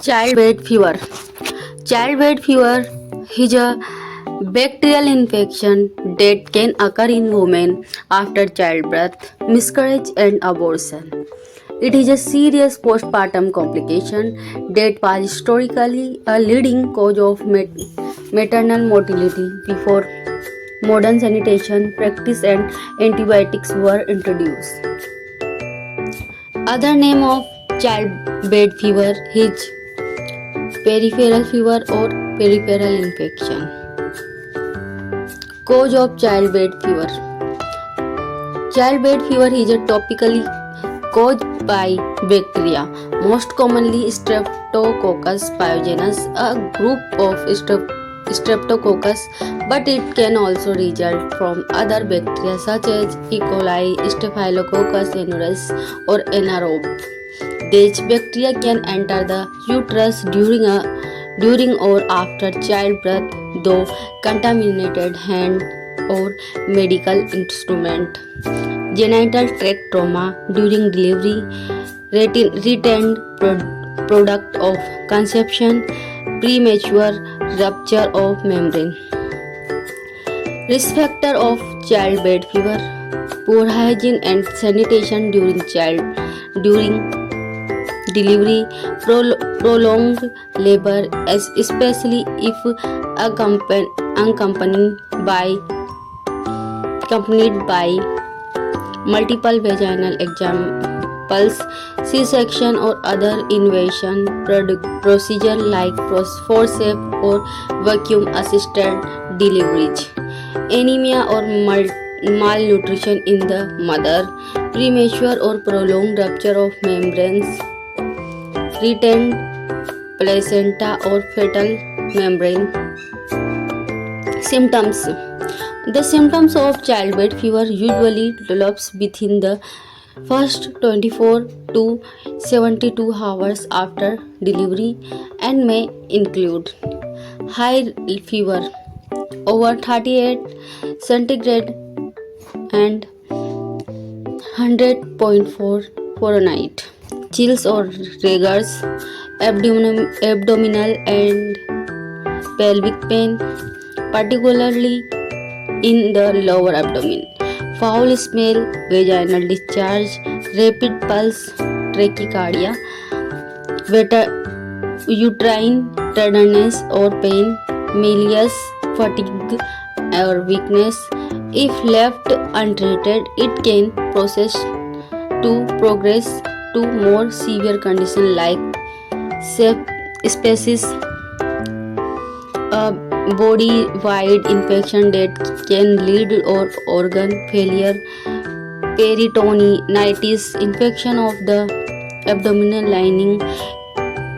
Childbed fever. Childbed fever is a bacterial infection that can occur in women after childbirth, miscarriage, and abortion. It is a serious postpartum complication that was historically a leading cause of maternal mortality before modern sanitation practice and antibiotics were introduced. Other name of childbed fever is peripheral fever or peripheral infection. Cause of childbed fever. Childbed fever is a topically caused by bacteria, most commonly Streptococcus pyogenes, a group of Streptococcus, but it can also result from other bacteria such as E. coli, Staphylococcus aureus, or anaerobe. These bacteria can enter the uterus during or after childbirth, though contaminated hand or medical instrument. Genital tract trauma during delivery, retained product of conception, premature rupture of membrane. Risk factor of childbed fever: poor hygiene and sanitation during delivery, prolonged labor, especially if accompanied by multiple vaginal examples, C-section or other invasion procedure like forceps or vacuum-assisted deliveries, anemia or malnutrition in the mother, premature or prolonged rupture of membranes, retained placenta or fetal membrane. Symptoms. The symptoms of childbed fever usually develops within the first 24 to 72 hours after delivery and may include high fever over 38 centigrade and 100.4 Fahrenheit, chills or rigors, abdominal and pelvic pain, particularly in the lower abdomen, foul smell, vaginal discharge, rapid pulse, tachycardia, uterine tenderness or pain, milious, fatigue or weakness. If left untreated, it can progress to more severe conditions like sepsis, a body-wide infection that can lead or organ failure, peritonitis, infection of the abdominal lining,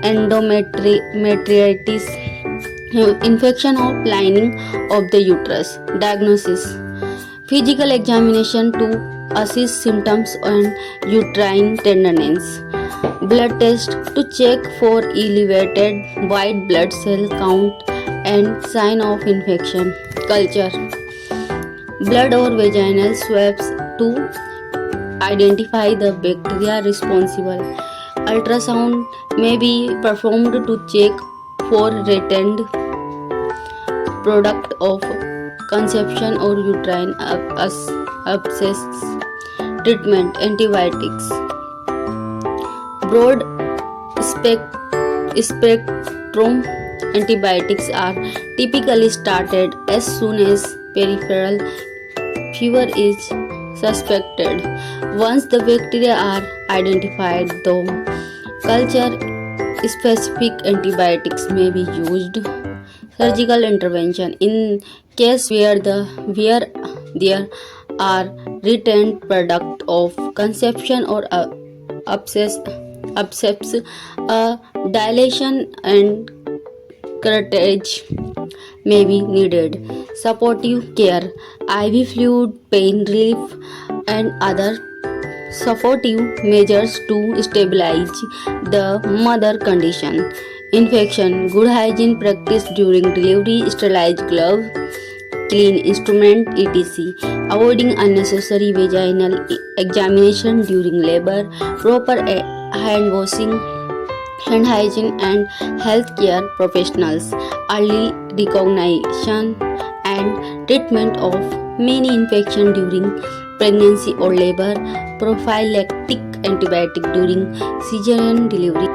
endometritis, infection of lining of the uterus. Diagnosis: physical examination to assess symptoms and uterine tenderness. Blood test to check for elevated white blood cell count and sign of infection. Culture: blood or vaginal swabs to identify the bacteria responsible. Ultrasound may be performed to check for retained product of conception or uterine abscess. Treatment: antibiotics. Broad spectrum antibiotics are typically started as soon as peripheral fever is suspected. Once the bacteria are identified, though, culture-specific antibiotics may be used. Surgical intervention: in case where there are retained product of conception or abscess, dilation and curettage may be needed. Supportive care: IV fluid, pain relief, and other supportive measures to stabilize the mother condition. Infection: good hygiene practice during delivery, sterilized glove, clean instrument, etc. Avoiding unnecessary vaginal examination during labor, proper hand washing, hand hygiene and healthcare professionals, early recognition and treatment of many infections during pregnancy or labor, prophylactic antibiotic during cesarean delivery.